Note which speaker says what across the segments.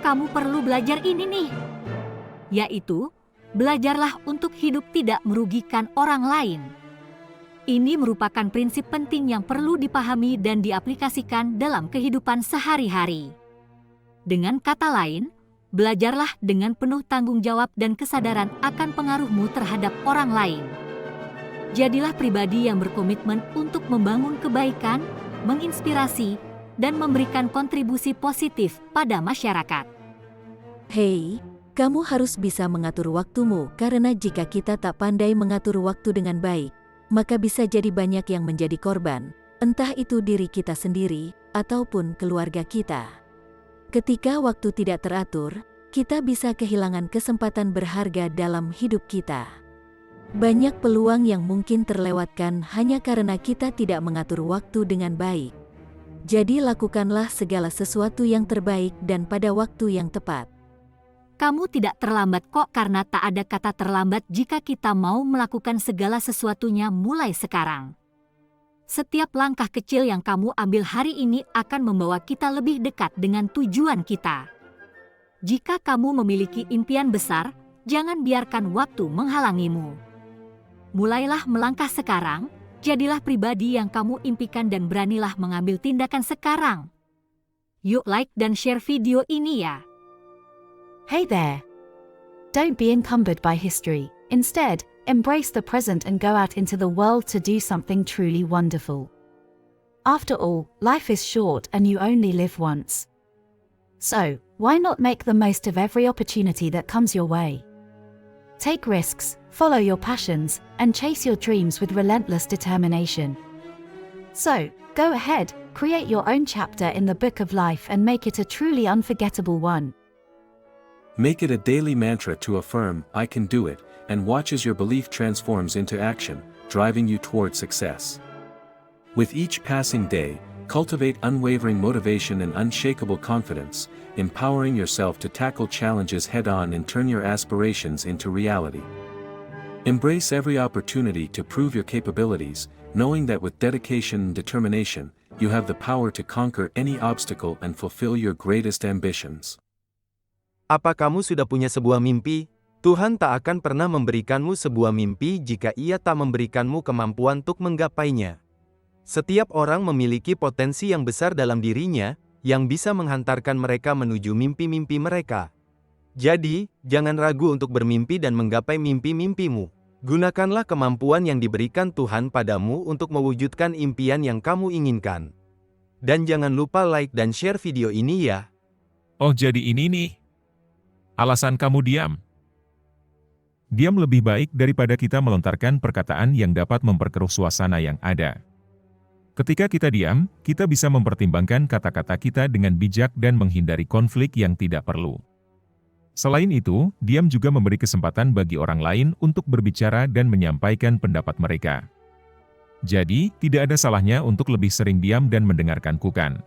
Speaker 1: kamu perlu belajar ini nih, yaitu belajarlah untuk hidup tidak merugikan orang lain. Ini merupakan prinsip penting yang perlu dipahami dan diaplikasikan dalam kehidupan sehari-hari. Dengan kata lain, belajarlah dengan penuh tanggung jawab dan kesadaran akan pengaruhmu terhadap orang lain. Jadilah pribadi yang berkomitmen untuk membangun kebaikan, menginspirasi, dan memberikan kontribusi positif pada masyarakat.
Speaker 2: Hei, kamu harus bisa mengatur waktumu karena jika kita tak pandai mengatur waktu dengan baik, maka bisa jadi banyak yang menjadi korban, entah itu diri kita sendiri ataupun keluarga kita. Ketika waktu tidak teratur, kita bisa kehilangan kesempatan berharga dalam hidup kita. Banyak peluang yang mungkin terlewatkan hanya karena kita tidak mengatur waktu dengan baik. Jadi lakukanlah segala sesuatu yang terbaik dan pada waktu yang tepat.
Speaker 1: Kamu tidak terlambat kok karena tak ada kata terlambat jika kita mau melakukan segala sesuatunya mulai sekarang. Setiap langkah kecil yang kamu ambil hari ini akan membawa kita lebih dekat dengan tujuan kita. Jika kamu memiliki impian besar, jangan biarkan waktu menghalangimu. Mulailah melangkah sekarang, jadilah pribadi yang kamu impikan dan beranilah mengambil tindakan sekarang. Yuk like dan share video ini ya.
Speaker 3: Hey there! Don't be encumbered by history. Instead, embrace the present and go out into the world to do something truly wonderful. After all, life is short and you only live once. So, why not make the most of every opportunity that comes your way? Take risks, follow your passions, and chase your dreams with relentless determination. So, go ahead, create your own chapter in the book of life and make it a truly unforgettable one.
Speaker 4: Make it a daily mantra to affirm, "I can do it," and watch as your belief transforms into action, driving you toward success. With each passing day, cultivate unwavering motivation and unshakable confidence, empowering yourself to tackle challenges head-on and turn your aspirations into reality. Embrace every opportunity to prove your capabilities, knowing that with dedication and determination, you have the power to conquer any obstacle and fulfill your greatest ambitions.
Speaker 5: Apa kamu sudah punya sebuah mimpi? Tuhan tak akan pernah memberikanmu sebuah mimpi jika Ia tak memberikanmu kemampuan untuk menggapainya. Setiap orang memiliki potensi yang besar dalam dirinya, yang bisa menghantarkan mereka menuju mimpi-mimpi mereka. Jadi, jangan ragu untuk bermimpi dan menggapai mimpi-mimpimu. Gunakanlah kemampuan yang diberikan Tuhan padamu untuk mewujudkan impian yang kamu inginkan. Dan jangan lupa like dan share video ini ya.
Speaker 6: Oh, jadi ini nih alasan kamu diam. Diam lebih baik daripada kita melontarkan perkataan yang dapat memperkeruh suasana yang ada. Ketika kita diam, kita bisa mempertimbangkan kata-kata kita dengan bijak dan menghindari konflik yang tidak perlu. Selain itu, diam juga memberi kesempatan bagi orang lain untuk berbicara dan menyampaikan pendapat mereka. Jadi, tidak ada salahnya untuk lebih sering diam dan mendengarkan kukan.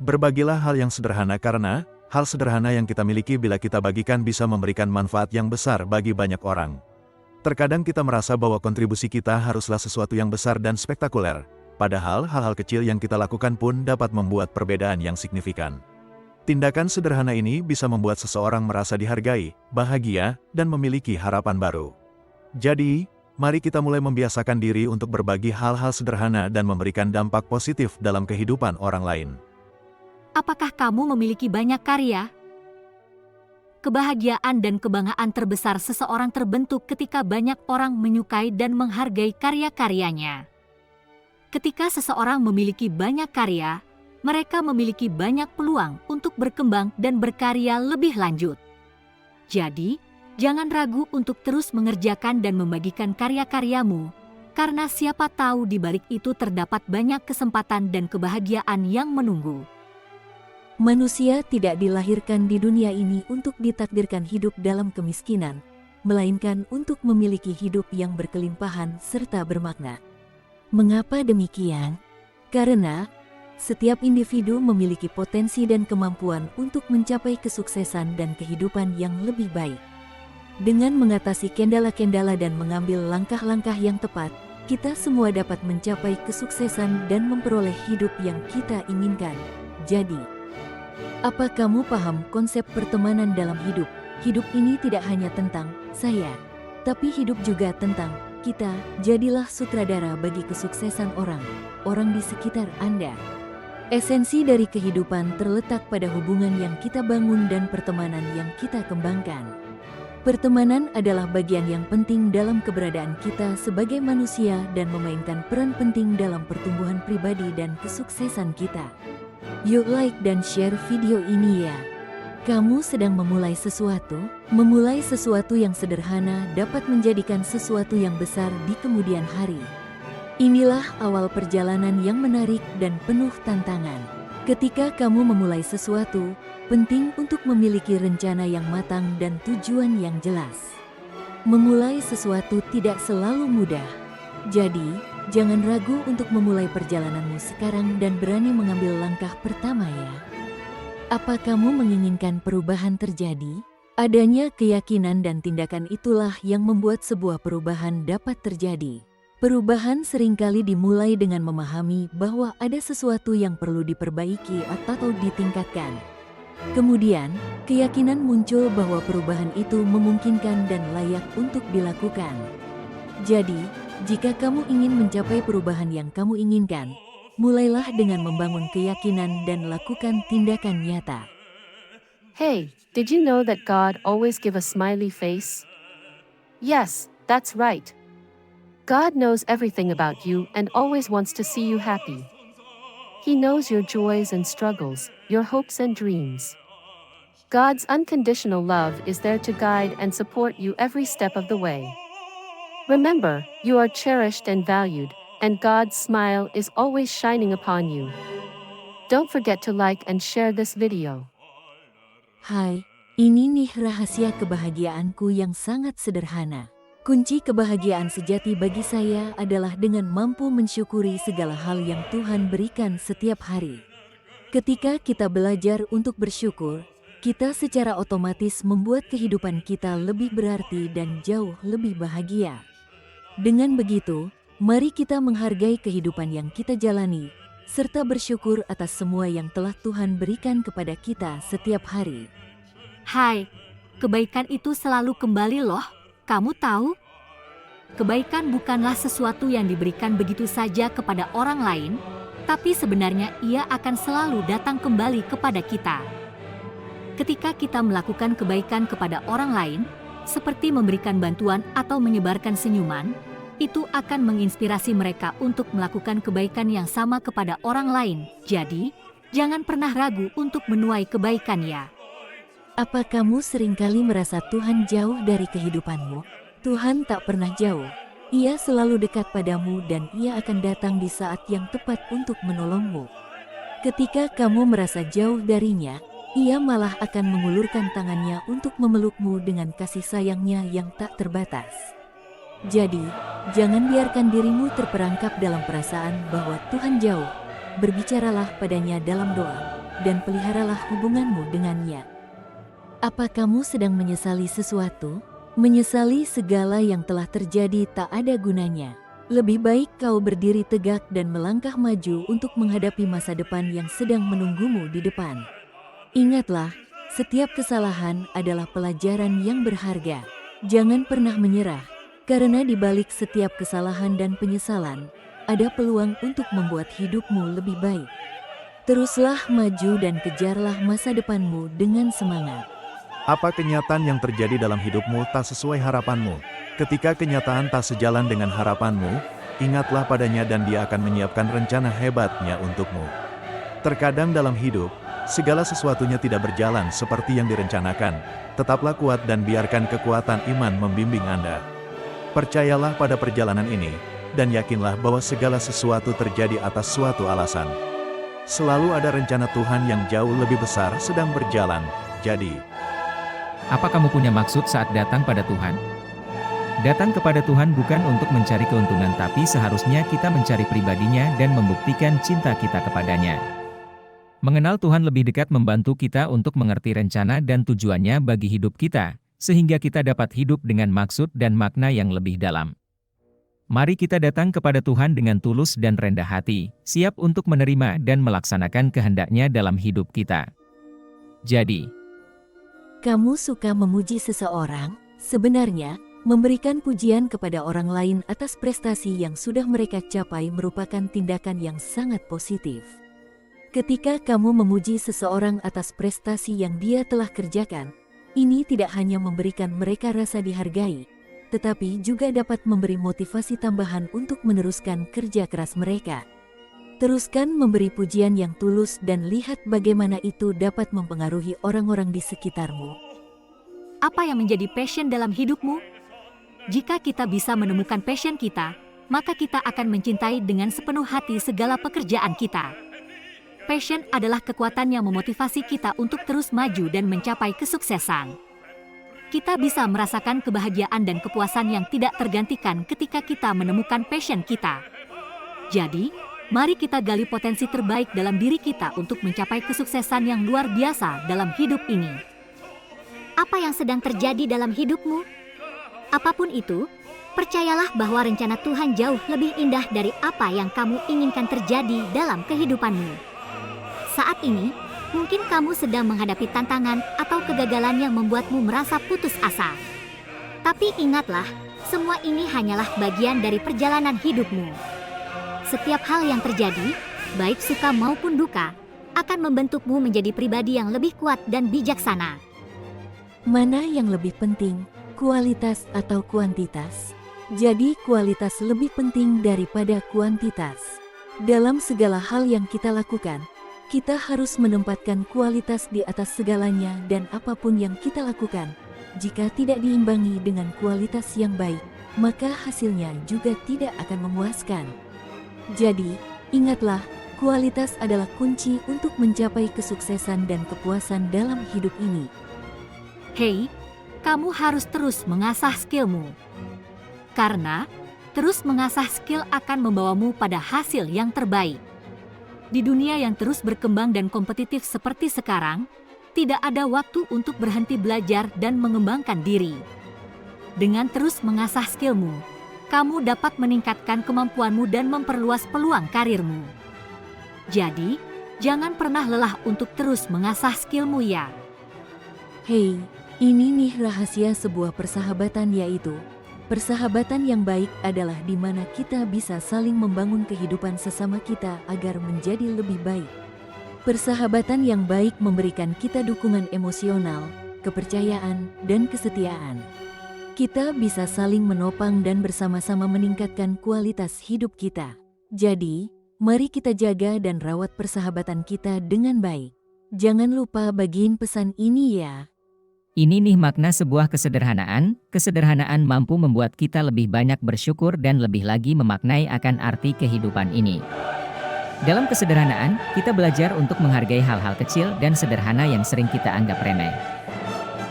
Speaker 7: Berbagilah hal yang sederhana karena hal sederhana yang kita miliki bila kita bagikan bisa memberikan manfaat yang besar bagi banyak orang. Terkadang kita merasa bahwa kontribusi kita haruslah sesuatu yang besar dan spektakuler, padahal hal-hal kecil yang kita lakukan pun dapat membuat perbedaan yang signifikan. Tindakan sederhana ini bisa membuat seseorang merasa dihargai, bahagia, dan memiliki harapan baru. Jadi, mari kita mulai membiasakan diri untuk berbagi hal-hal sederhana dan memberikan dampak positif dalam kehidupan orang lain.
Speaker 1: Apakah kamu memiliki banyak karya? Kebahagiaan dan kebanggaan terbesar seseorang terbentuk ketika banyak orang menyukai dan menghargai karya-karyanya. Ketika seseorang memiliki banyak karya, mereka memiliki banyak peluang untuk berkembang dan berkarya lebih lanjut. Jadi, jangan ragu untuk terus mengerjakan dan membagikan karya-karyamu, karena siapa tahu di balik itu terdapat banyak kesempatan dan kebahagiaan yang menunggu.
Speaker 2: Manusia tidak dilahirkan di dunia ini untuk ditakdirkan hidup dalam kemiskinan, melainkan untuk memiliki hidup yang berkelimpahan serta bermakna. Mengapa demikian? Karena setiap individu memiliki potensi dan kemampuan untuk mencapai kesuksesan dan kehidupan yang lebih baik. Dengan mengatasi kendala-kendala dan mengambil langkah-langkah yang tepat, kita semua dapat mencapai kesuksesan dan memperoleh hidup yang kita inginkan. Jadi, Apa kamu paham konsep pertemanan dalam hidup? Hidup ini tidak hanya tentang saya, tapi hidup juga tentang kita. Jadilah sutradara bagi kesuksesan orang di sekitar Anda. Esensi dari kehidupan terletak pada hubungan yang kita bangun dan pertemanan yang kita kembangkan. Pertemanan adalah bagian yang penting dalam keberadaan kita sebagai manusia dan memainkan peran penting dalam pertumbuhan pribadi dan kesuksesan kita. Yuk like dan share video ini ya. Kamu sedang memulai sesuatu yang sederhana dapat menjadikan sesuatu yang besar di kemudian hari. Inilah awal perjalanan yang menarik dan penuh tantangan. Ketika kamu memulai sesuatu, penting untuk memiliki rencana yang matang dan tujuan yang jelas. Memulai sesuatu tidak selalu mudah. Jadi, jangan ragu untuk memulai perjalananmu sekarang dan berani mengambil langkah pertama ya. Apa kamu menginginkan perubahan terjadi? Adanya keyakinan dan tindakan itulah yang membuat sebuah perubahan dapat terjadi. Perubahan seringkali dimulai dengan memahami bahwa ada sesuatu yang perlu diperbaiki atau ditingkatkan. Kemudian, keyakinan muncul bahwa perubahan itu memungkinkan dan layak untuk dilakukan. Jadi, jika kamu ingin mencapai perubahan yang kamu inginkan, mulailah dengan membangun keyakinan dan lakukan tindakan nyata.
Speaker 8: Hey, did you know that God always give a smiley face? Yes, that's right. God knows everything about you and always wants to see you happy. He knows your joys and struggles, your hopes and dreams. God's unconditional love is there to guide and support you every step of the way. Remember, you are cherished and valued, and God's smile is always shining upon you. Don't forget to like and share this video.
Speaker 2: Hai, ini nih rahasia kebahagiaanku yang sangat sederhana. Kunci kebahagiaan sejati bagi saya adalah dengan mampu mensyukuri segala hal yang Tuhan berikan setiap hari. Ketika kita belajar untuk bersyukur, kita secara otomatis membuat kehidupan kita lebih berarti dan jauh lebih bahagia. Dengan begitu, mari kita menghargai kehidupan yang kita jalani, serta bersyukur atas semua yang telah Tuhan berikan kepada kita setiap hari.
Speaker 1: Hai, kebaikan itu selalu kembali loh. Kamu tahu? Kebaikan bukanlah sesuatu yang diberikan begitu saja kepada orang lain, tapi sebenarnya ia akan selalu datang kembali kepada kita. Ketika kita melakukan kebaikan kepada orang lain, seperti memberikan bantuan atau menyebarkan senyuman, itu akan menginspirasi mereka untuk melakukan kebaikan yang sama kepada orang lain. Jadi, jangan pernah ragu untuk menuai kebaikan ya.
Speaker 2: Apa kamu seringkali merasa Tuhan jauh dari kehidupanmu? Tuhan tak pernah jauh. Ia selalu dekat padamu dan Ia akan datang di saat yang tepat untuk menolongmu. Ketika kamu merasa jauh darinya, Ia malah akan mengulurkan tangannya untuk memelukmu dengan kasih sayangnya yang tak terbatas. Jadi, jangan biarkan dirimu terperangkap dalam perasaan bahwa Tuhan jauh. Berbicaralah padanya dalam doa, dan peliharalah hubunganmu dengannya. Apa kamu sedang menyesali sesuatu? Menyesali segala yang telah terjadi tak ada gunanya. Lebih baik kau berdiri tegak dan melangkah maju untuk menghadapi masa depan yang sedang menunggumu di depan. Ingatlah, setiap kesalahan adalah pelajaran yang berharga. Jangan pernah menyerah. Karena di balik setiap kesalahan dan penyesalan, ada peluang untuk membuat hidupmu lebih baik. Teruslah maju dan kejarlah masa depanmu dengan semangat.
Speaker 7: Apa kenyataan yang terjadi dalam hidupmu tak sesuai harapanmu? Ketika kenyataan tak sejalan dengan harapanmu, ingatlah padanya dan Dia akan menyiapkan rencana hebatnya untukmu. Terkadang dalam hidup, segala sesuatunya tidak berjalan seperti yang direncanakan. Tetaplah kuat dan biarkan kekuatan iman membimbing Anda. Percayalah pada perjalanan ini, dan yakinlah bahwa segala sesuatu terjadi atas suatu alasan. Selalu ada rencana Tuhan yang jauh lebih besar sedang berjalan. Jadi,
Speaker 6: Apa kamu punya maksud saat datang pada Tuhan? Datang kepada Tuhan bukan untuk mencari keuntungan, tapi seharusnya kita mencari pribadinya dan membuktikan cinta kita kepadanya. Mengenal Tuhan lebih dekat membantu kita untuk mengerti rencana dan tujuannya bagi hidup kita, sehingga kita dapat hidup dengan maksud dan makna yang lebih dalam. Mari kita datang kepada Tuhan dengan tulus dan rendah hati, siap untuk menerima dan melaksanakan kehendak-Nya dalam hidup kita. Jadi,
Speaker 2: Kamu suka memuji seseorang? Sebenarnya, memberikan pujian kepada orang lain atas prestasi yang sudah mereka capai merupakan tindakan yang sangat positif. Ketika kamu memuji seseorang atas prestasi yang dia telah kerjakan, ini tidak hanya memberikan mereka rasa dihargai, tetapi juga dapat memberi motivasi tambahan untuk meneruskan kerja keras mereka. Teruskan memberi pujian yang tulus dan lihat bagaimana itu dapat mempengaruhi orang-orang di sekitarmu.
Speaker 1: Apa yang menjadi passion dalam hidupmu? Jika kita bisa menemukan passion kita, maka kita akan mencintai dengan sepenuh hati segala pekerjaan kita. Passion adalah kekuatan yang memotivasi kita untuk terus maju dan mencapai kesuksesan. Kita bisa merasakan kebahagiaan dan kepuasan yang tidak tergantikan ketika kita menemukan passion kita. Jadi, mari kita gali potensi terbaik dalam diri kita untuk mencapai kesuksesan yang luar biasa dalam hidup ini.
Speaker 9: Apa yang sedang terjadi dalam hidupmu? Apapun itu, percayalah bahwa rencana Tuhan jauh lebih indah dari apa yang kamu inginkan terjadi dalam kehidupanmu. Saat ini, mungkin kamu sedang menghadapi tantangan atau kegagalan yang membuatmu merasa putus asa. Tapi ingatlah, semua ini hanyalah bagian dari perjalanan hidupmu. Setiap hal yang terjadi, baik suka maupun duka, akan membentukmu menjadi pribadi yang lebih kuat dan bijaksana.
Speaker 2: Mana yang lebih penting, kualitas atau kuantitas? Jadi kualitas lebih penting daripada kuantitas. Dalam segala hal yang kita lakukan, kita harus menempatkan kualitas di atas segalanya dan apapun yang kita lakukan, jika tidak diimbangi dengan kualitas yang baik, maka hasilnya juga tidak akan memuaskan. Jadi, ingatlah, kualitas adalah kunci untuk mencapai kesuksesan dan kepuasan dalam hidup ini.
Speaker 1: Hei, kamu harus terus mengasah skillmu. Karena terus mengasah skill akan membawamu pada hasil yang terbaik. Di dunia yang terus berkembang dan kompetitif seperti sekarang, tidak ada waktu untuk berhenti belajar dan mengembangkan diri. Dengan terus mengasah skillmu, kamu dapat meningkatkan kemampuanmu dan memperluas peluang karirmu. Jadi, jangan pernah lelah untuk terus mengasah skillmu ya.
Speaker 2: Hei, ini nih rahasia sebuah persahabatan, yaitu persahabatan yang baik adalah di mana kita bisa saling membangun kehidupan sesama kita agar menjadi lebih baik. Persahabatan yang baik memberikan kita dukungan emosional, kepercayaan, dan kesetiaan. Kita bisa saling menopang dan bersama-sama meningkatkan kualitas hidup kita. Jadi, mari kita jaga dan rawat persahabatan kita dengan baik. Jangan lupa bagiin pesan ini ya.
Speaker 10: Ini nih makna sebuah kesederhanaan. Kesederhanaan mampu membuat kita lebih banyak bersyukur dan lebih lagi memaknai akan arti kehidupan ini. Dalam kesederhanaan, kita belajar untuk menghargai hal-hal kecil dan sederhana yang sering kita anggap remeh.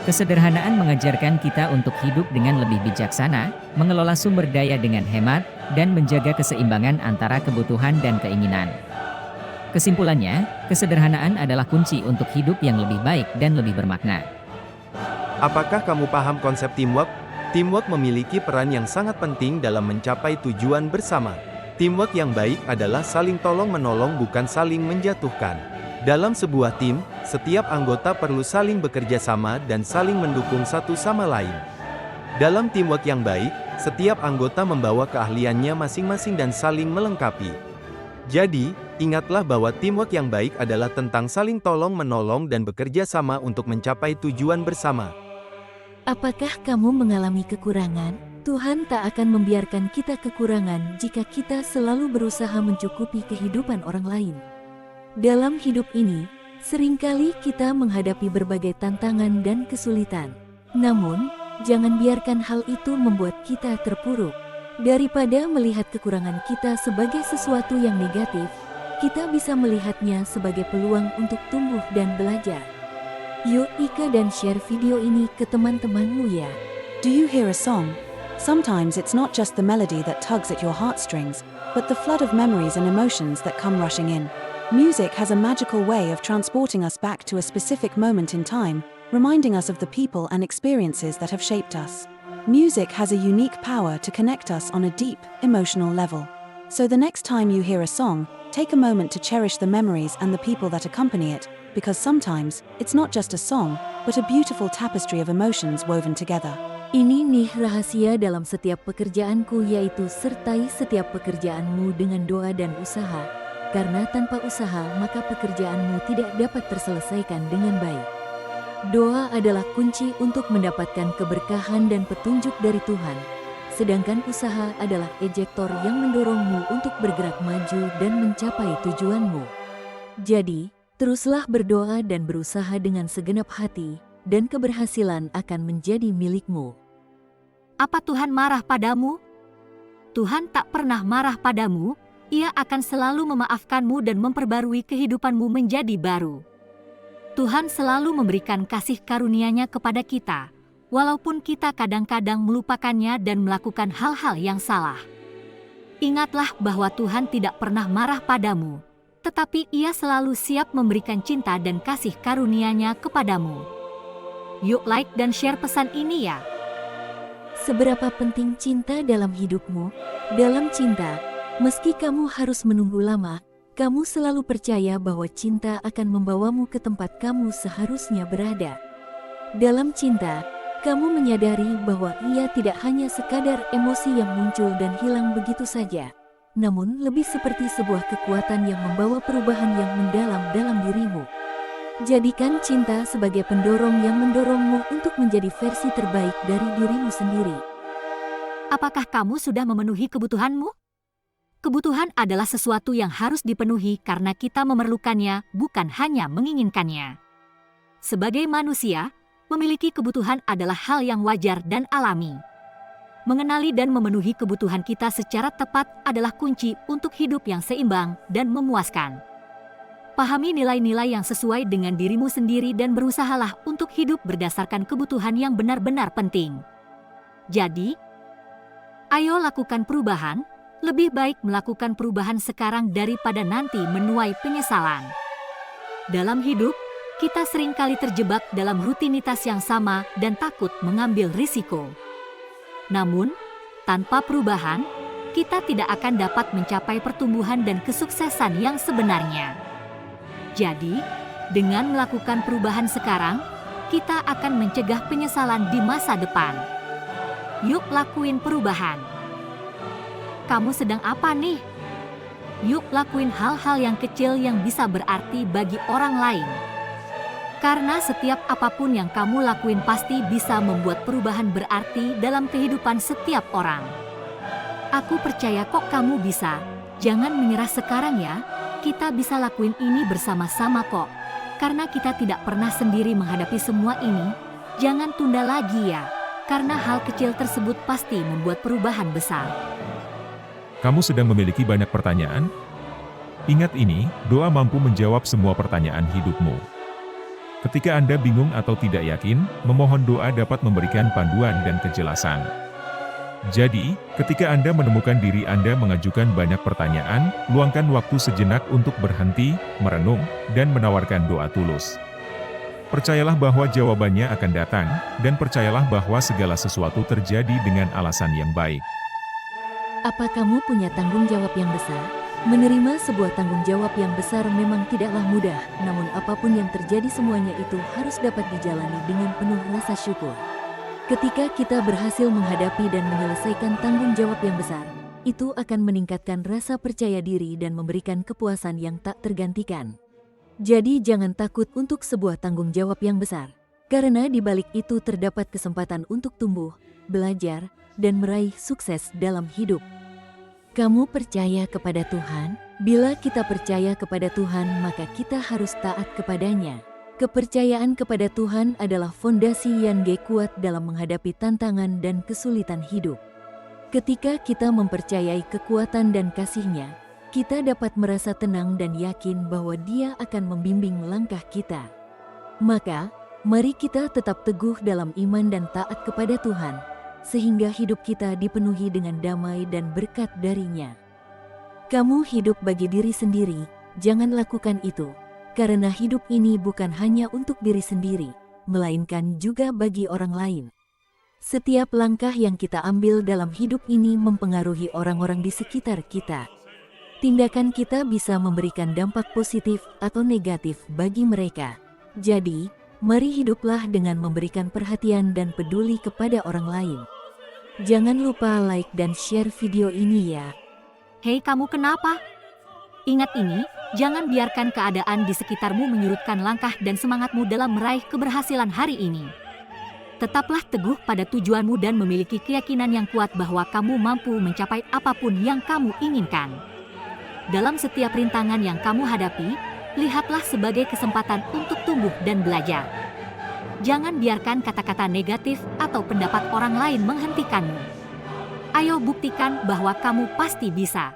Speaker 10: Kesederhanaan mengajarkan kita untuk hidup dengan lebih bijaksana, mengelola sumber daya dengan hemat, dan menjaga keseimbangan antara kebutuhan dan keinginan. Kesimpulannya, kesederhanaan adalah kunci untuk hidup yang lebih baik dan lebih bermakna.
Speaker 5: Apakah kamu paham konsep teamwork? Teamwork memiliki peran yang sangat penting dalam mencapai tujuan bersama. Teamwork yang baik adalah saling tolong-menolong, bukan saling menjatuhkan. Dalam sebuah tim, setiap anggota perlu saling bekerja sama dan saling mendukung satu sama lain. Dalam teamwork yang baik, setiap anggota membawa keahliannya masing-masing dan saling melengkapi. Jadi, ingatlah bahwa teamwork yang baik adalah tentang saling tolong-menolong dan bekerja sama untuk mencapai tujuan bersama.
Speaker 2: Apakah kamu mengalami kekurangan? Tuhan tak akan membiarkan kita kekurangan jika kita selalu berusaha mencukupi kehidupan orang lain. Dalam hidup ini, seringkali kita menghadapi berbagai tantangan dan kesulitan. Namun, jangan biarkan hal itu membuat kita terpuruk. Daripada melihat kekurangan kita sebagai sesuatu yang negatif, kita bisa melihatnya sebagai peluang untuk tumbuh dan belajar. Yuk Ika dan share video ini ke teman-temanmu ya.
Speaker 11: Do you hear a song? Sometimes it's not just the melody that tugs at your heartstrings, but the flood of memories and emotions that come rushing in. Music has a magical way of transporting us back to a specific moment in time, reminding us of the people and experiences that have shaped us. Music has a unique power to connect us on a deep, emotional level. So the next time you hear a song, take a moment to cherish the memories and the people that accompany it, because sometimes, it's not just a song, but a beautiful tapestry of emotions woven together.
Speaker 2: Ini nih rahasia dalam setiap pekerjaanku, yaitu sertai setiap pekerjaanmu dengan doa dan usaha. Karena tanpa usaha maka pekerjaanmu tidak dapat terselesaikan dengan baik. Doa adalah kunci untuk mendapatkan keberkahan dan petunjuk dari Tuhan. Sedangkan usaha adalah ejektor yang mendorongmu untuk bergerak maju dan mencapai tujuanmu. Jadi, teruslah berdoa dan berusaha dengan segenap hati, dan keberhasilan akan menjadi milikmu.
Speaker 1: Apa Tuhan marah padamu? Tuhan tak pernah marah padamu, Ia akan selalu memaafkanmu dan memperbarui kehidupanmu menjadi baru. Tuhan selalu memberikan kasih karunia-Nya kepada kita, walaupun kita kadang-kadang melupakannya dan melakukan hal-hal yang salah. Ingatlah bahwa Tuhan tidak pernah marah padamu, tetapi Ia selalu siap memberikan cinta dan kasih karunia-Nya kepadamu. Yuk like dan share pesan ini ya.
Speaker 2: Seberapa penting cinta dalam hidupmu? Dalam cinta, meski kamu harus menunggu lama, kamu selalu percaya bahwa cinta akan membawamu ke tempat kamu seharusnya berada. Dalam cinta, kamu menyadari bahwa ia tidak hanya sekadar emosi yang muncul dan hilang begitu saja, namun lebih seperti sebuah kekuatan yang membawa perubahan yang mendalam dalam dirimu. Jadikan cinta sebagai pendorong yang mendorongmu untuk menjadi versi terbaik dari dirimu sendiri.
Speaker 1: Apakah kamu sudah memenuhi kebutuhanmu? Kebutuhan adalah sesuatu yang harus dipenuhi karena kita memerlukannya, bukan hanya menginginkannya. Sebagai manusia, memiliki kebutuhan adalah hal yang wajar dan alami. Mengenali dan memenuhi kebutuhan kita secara tepat adalah kunci untuk hidup yang seimbang dan memuaskan. Pahami nilai-nilai yang sesuai dengan dirimu sendiri dan berusahalah untuk hidup berdasarkan kebutuhan yang benar-benar penting. Jadi, ayo lakukan perubahan. Lebih baik melakukan perubahan sekarang daripada nanti menuai penyesalan. Dalam hidup, kita seringkali terjebak dalam rutinitas yang sama dan takut mengambil risiko. Namun, tanpa perubahan, kita tidak akan dapat mencapai pertumbuhan dan kesuksesan yang sebenarnya. Jadi, dengan melakukan perubahan sekarang, kita akan mencegah penyesalan di masa depan. Yuk lakuin perubahan. Kamu sedang apa nih? Yuk lakuin hal-hal yang kecil yang bisa berarti bagi orang lain. Karena setiap apapun yang kamu lakuin pasti bisa membuat perubahan berarti dalam kehidupan setiap orang. Aku percaya kok kamu bisa. Jangan menyerah sekarang ya. Kita bisa lakuin ini bersama-sama kok. Karena kita tidak pernah sendiri menghadapi semua ini. Jangan tunda lagi ya. Karena hal kecil tersebut pasti membuat perubahan besar.
Speaker 6: Kamu sedang memiliki banyak pertanyaan? Ingat ini, doa mampu menjawab semua pertanyaan hidupmu. Ketika Anda bingung atau tidak yakin, memohon doa dapat memberikan panduan dan kejelasan. Jadi, ketika Anda menemukan diri Anda mengajukan banyak pertanyaan, luangkan waktu sejenak untuk berhenti, merenung, dan menawarkan doa tulus. Percayalah bahwa jawabannya akan datang, dan percayalah bahwa segala sesuatu terjadi dengan alasan yang baik.
Speaker 2: Apa kamu punya tanggung jawab yang besar? Menerima sebuah tanggung jawab yang besar memang tidaklah mudah, namun apapun yang terjadi semuanya itu harus dapat dijalani dengan penuh rasa syukur. Ketika kita berhasil menghadapi dan menyelesaikan tanggung jawab yang besar, itu akan meningkatkan rasa percaya diri dan memberikan kepuasan yang tak tergantikan. Jadi jangan takut untuk sebuah tanggung jawab yang besar, karena di balik itu terdapat kesempatan untuk tumbuh, belajar, dan meraih sukses dalam hidup. Kamu percaya kepada Tuhan? Bila kita percaya kepada Tuhan, maka kita harus taat kepadanya. Kepercayaan kepada Tuhan adalah fondasi yang kuat dalam menghadapi tantangan dan kesulitan hidup. Ketika kita mempercayai kekuatan dan kasih-Nya, kita dapat merasa tenang dan yakin bahwa Dia akan membimbing langkah kita. Maka, mari kita tetap teguh dalam iman dan taat kepada Tuhan, sehingga hidup kita dipenuhi dengan damai dan berkat dari-Nya. Kamu hidup bagi diri sendiri, jangan lakukan itu, karena hidup ini bukan hanya untuk diri sendiri, melainkan juga bagi orang lain. Setiap langkah yang kita ambil dalam hidup ini mempengaruhi orang-orang di sekitar kita. Tindakan kita bisa memberikan dampak positif atau negatif bagi mereka. Jadi, mari hiduplah dengan memberikan perhatian dan peduli kepada orang lain. Jangan lupa like dan share video ini ya.
Speaker 1: Hei, kamu kenapa? Ingat ini, jangan biarkan keadaan di sekitarmu menyurutkan langkah dan semangatmu dalam meraih keberhasilan hari ini. Tetaplah teguh pada tujuanmu dan memiliki keyakinan yang kuat bahwa kamu mampu mencapai apapun yang kamu inginkan. Dalam setiap rintangan yang kamu hadapi, lihatlah sebagai kesempatan untuk tumbuh dan belajar. Jangan biarkan kata-kata negatif atau pendapat orang lain menghentikanmu. Ayo buktikan bahwa kamu pasti bisa.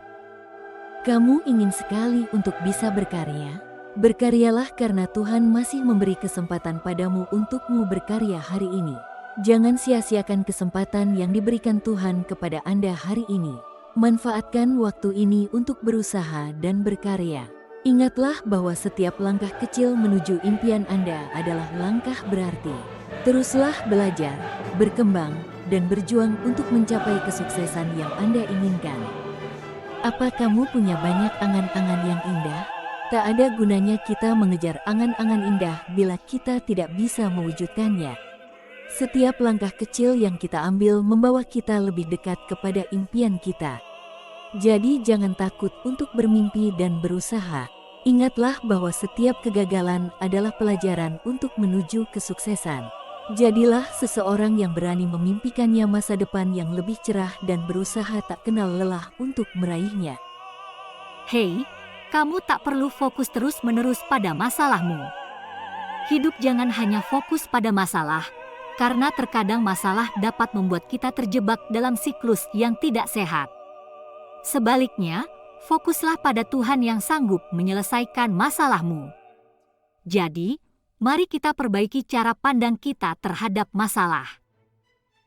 Speaker 2: Kamu ingin sekali untuk bisa berkarya? Berkaryalah karena Tuhan masih memberi kesempatan padamu untukmu berkarya hari ini. Jangan sia-siakan kesempatan yang diberikan Tuhan kepada Anda hari ini. Manfaatkan waktu ini untuk berusaha dan berkarya. Ingatlah bahwa setiap langkah kecil menuju impian Anda adalah langkah berarti. Teruslah belajar, berkembang, dan berjuang untuk mencapai kesuksesan yang Anda inginkan. Apa kamu punya banyak angan-angan yang indah? Tak ada gunanya kita mengejar angan-angan indah bila kita tidak bisa mewujudkannya. Setiap langkah kecil yang kita ambil membawa kita lebih dekat kepada impian kita. Jadi jangan takut untuk bermimpi dan berusaha. Ingatlah bahwa setiap kegagalan adalah pelajaran untuk menuju kesuksesan. Jadilah seseorang yang berani memimpikannya masa depan yang lebih cerah dan berusaha tak kenal lelah untuk meraihnya.
Speaker 1: Hei, kamu tak perlu fokus terus-menerus pada masalahmu. Hidup jangan hanya fokus pada masalah, karena terkadang masalah dapat membuat kita terjebak dalam siklus yang tidak sehat. Sebaliknya, fokuslah pada Tuhan yang sanggup menyelesaikan masalahmu. Jadi, mari kita perbaiki cara pandang kita terhadap masalah.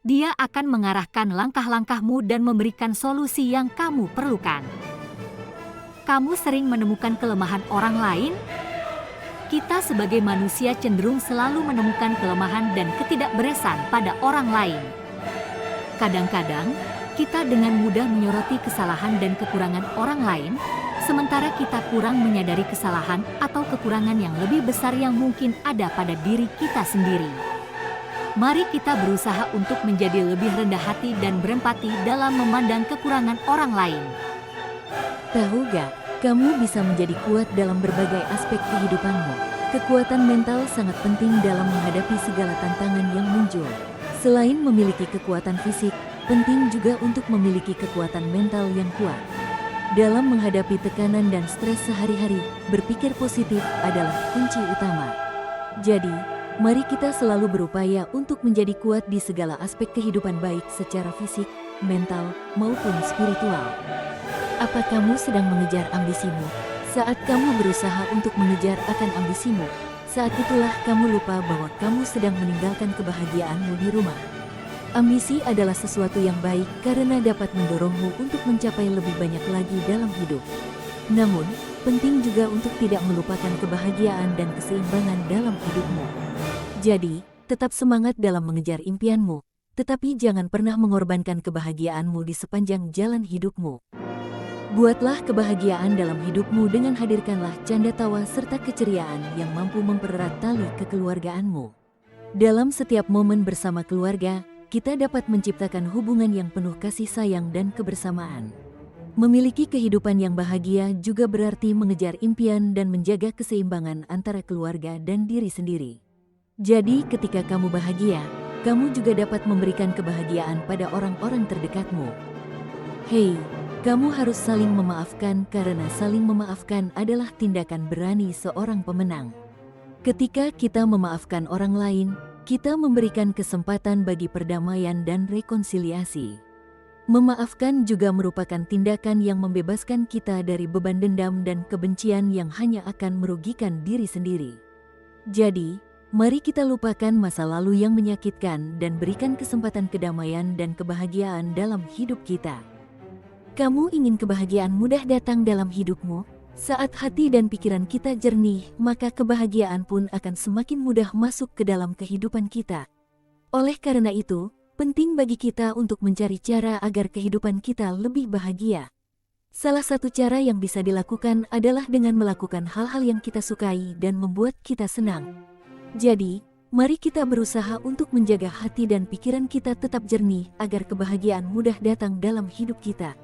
Speaker 1: Dia akan mengarahkan langkah-langkahmu dan memberikan solusi yang kamu perlukan. Kamu sering menemukan kelemahan orang lain? Kita sebagai manusia cenderung selalu menemukan kelemahan dan ketidakberesan pada orang lain. Kadang-kadang, kita dengan mudah menyoroti kesalahan dan kekurangan orang lain, sementara kita kurang menyadari kesalahan atau kekurangan yang lebih besar yang mungkin ada pada diri kita sendiri. Mari kita berusaha untuk menjadi lebih rendah hati dan berempati dalam memandang kekurangan orang lain.
Speaker 2: Tahu gak, kamu bisa menjadi kuat dalam berbagai aspek kehidupanmu. Kekuatan mental sangat penting dalam menghadapi segala tantangan yang muncul. Selain memiliki kekuatan fisik, penting juga untuk memiliki kekuatan mental yang kuat. Dalam menghadapi tekanan dan stres sehari-hari, berpikir positif adalah kunci utama. Jadi, mari kita selalu berupaya untuk menjadi kuat di segala aspek kehidupan baik secara fisik, mental, maupun spiritual. Apa kamu sedang mengejar ambisimu? Saat kamu berusaha untuk mengejar akan ambisimu, saat itulah kamu lupa bahwa kamu sedang meninggalkan kebahagiaanmu di rumah. Ambisi adalah sesuatu yang baik karena dapat mendorongmu untuk mencapai lebih banyak lagi dalam hidup. Namun, penting juga untuk tidak melupakan kebahagiaan dan keseimbangan dalam hidupmu. Jadi, tetap semangat dalam mengejar impianmu, tetapi jangan pernah mengorbankan kebahagiaanmu di sepanjang jalan hidupmu. Buatlah kebahagiaan dalam hidupmu dengan hadirkanlah canda tawa serta keceriaan yang mampu mempererat tali kekeluargaanmu. Dalam setiap momen bersama keluarga, kita dapat menciptakan hubungan yang penuh kasih sayang dan kebersamaan. Memiliki kehidupan yang bahagia juga berarti mengejar impian dan menjaga keseimbangan antara keluarga dan diri sendiri. Jadi, ketika kamu bahagia, kamu juga dapat memberikan kebahagiaan pada orang-orang terdekatmu. Hei, kamu harus saling memaafkan karena saling memaafkan adalah tindakan berani seorang pemenang. Ketika kita memaafkan orang lain, kita memberikan kesempatan bagi perdamaian dan rekonsiliasi. Memaafkan juga merupakan tindakan yang membebaskan kita dari beban dendam dan kebencian yang hanya akan merugikan diri sendiri. Jadi, mari kita lupakan masa lalu yang menyakitkan dan berikan kesempatan kedamaian dan kebahagiaan dalam hidup kita. Kamu ingin kebahagiaan mudah datang dalam hidupmu? Saat hati dan pikiran kita jernih, maka kebahagiaan pun akan semakin mudah masuk ke dalam kehidupan kita. Oleh karena itu, penting bagi kita untuk mencari cara agar kehidupan kita lebih bahagia. Salah satu cara yang bisa dilakukan adalah dengan melakukan hal-hal yang kita sukai dan membuat kita senang. Jadi, mari kita berusaha untuk menjaga hati dan pikiran kita tetap jernih agar kebahagiaan mudah datang dalam hidup kita.